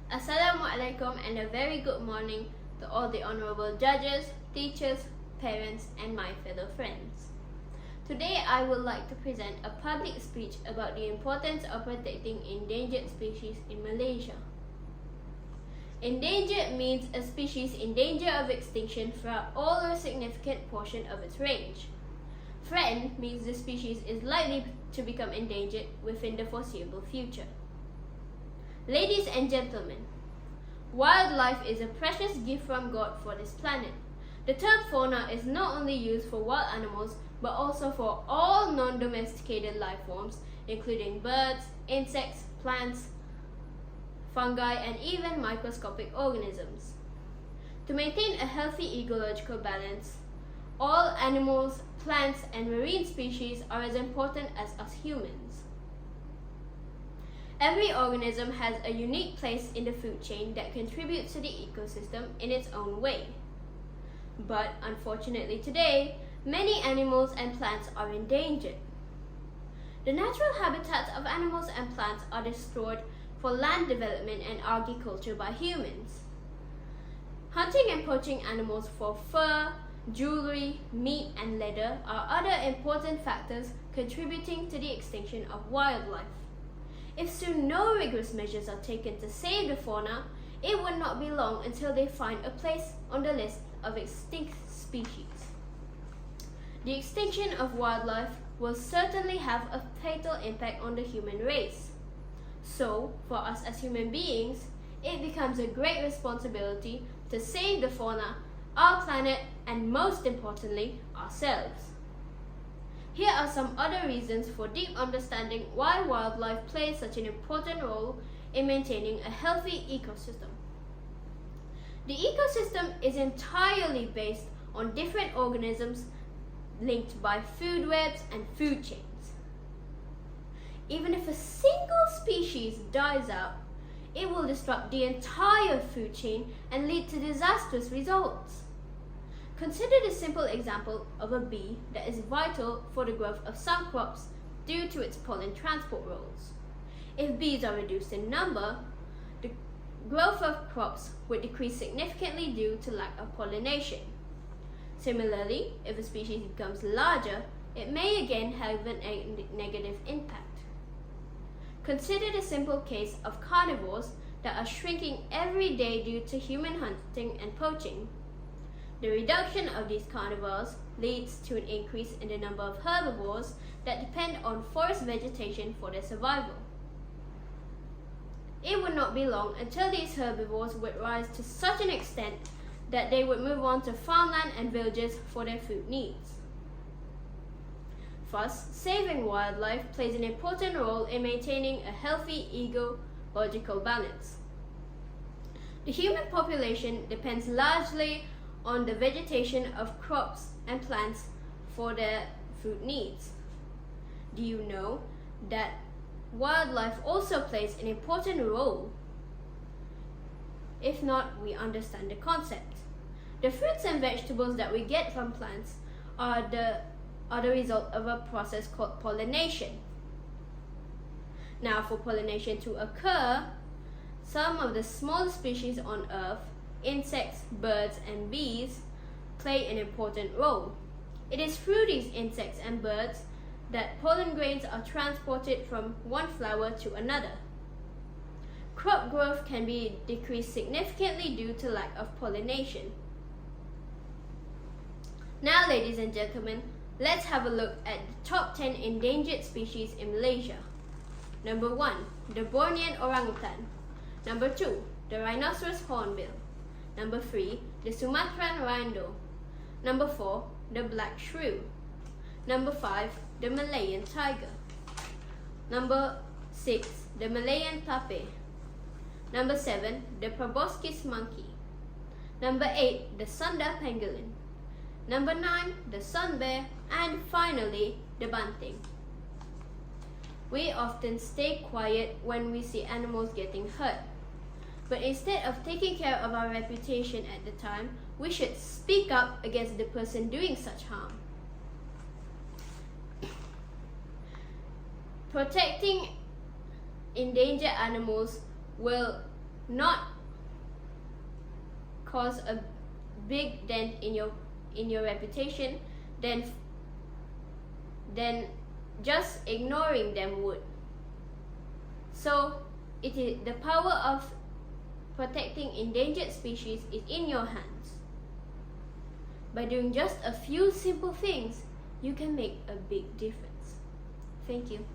Assalamualaikum and a very good morning to all the honorable judges, teachers, parents and my fellow friends. Today I would like to present a public speech about the importance of protecting endangered species in Malaysia. Endangered means a species in danger of extinction throughout all or significant portion of its range. Threatened means the species is likely to become endangered within the foreseeable future. Ladies and gentlemen, wildlife is a precious gift from God for this planet. The term fauna is not only used for wild animals but also for all non-domesticated life forms, including birds, insects, plants, fungi, and even microscopic organisms. To maintain a healthy ecological balance, all animals, plants, and marine species are as important as us humans. Every organism has a unique place in the food chain that contributes to the ecosystem in its own way. But unfortunately today, many animals and plants are endangered. The natural habitats of animals and plants are destroyed for land development and agriculture by humans. Hunting and poaching animals for fur, jewelry, meat, and leather are other important factors contributing to the extinction of wildlife. If soon no rigorous measures are taken to save the fauna, it would not be long until they find a place on the list of extinct species. The extinction of wildlife will certainly have a fatal impact on the human race. So, for us as human beings, it becomes a great responsibility to save the fauna, our planet, and most importantly, ourselves. Here are some other reasons for deep understanding why wildlife plays such an important role in maintaining a healthy ecosystem. The ecosystem is entirely based on different organisms linked by food webs and food chains. Even if a single species dies out, it will disrupt the entire food chain and lead to disastrous results. Consider the simple example of a bee that is vital for the growth of some crops due to its pollen transport roles. If bees are reduced in number, the growth of crops would decrease significantly due to lack of pollination. Similarly, if a species becomes larger, it may again have a negative impact. Consider the simple case of carnivores that are shrinking every day due to human hunting and poaching. The reduction of these carnivores leads to an increase in the number of herbivores that depend on forest vegetation for their survival. It would not be long until these herbivores would rise to such an extent that they would move on to farmland and villages for their food needs. Thus, saving wildlife plays an important role in maintaining a healthy ecological balance. The human population depends largely on the vegetation of crops and plants for their food needs. Do you know that wildlife also plays an important role? If not, we understand the concept. The fruits and vegetables that we get from plants are the result of a process called pollination. Now, for pollination to occur, some of the small species on Earth, insects, birds, and bees, play an important role. It is through these insects and birds that pollen grains are transported from one flower to another. Crop growth can be decreased significantly due to lack of pollination. Now, ladies and gentlemen, let's have a look at the top 10 endangered species in Malaysia. Number 1, the Bornean orangutan. Number 2, the rhinoceros hornbill. Number 3, the Sumatran rhino. Number 4, the black shrew. Number 5, the Malayan tiger. Number 6, the Malayan tape. Number 7, the proboscis monkey. Number 8, the Sunda pangolin. Number 9, the sun bear. And finally, the bunting. We often stay quiet when we see animals getting hurt. But instead of taking care of our reputation at the time, we should speak up against the person doing such harm. Protecting endangered animals will not cause a big dent in your reputation, then just ignoring them would. So the power of protecting endangered species is in your hands. By doing just a few simple things, you can make a big difference. Thank you.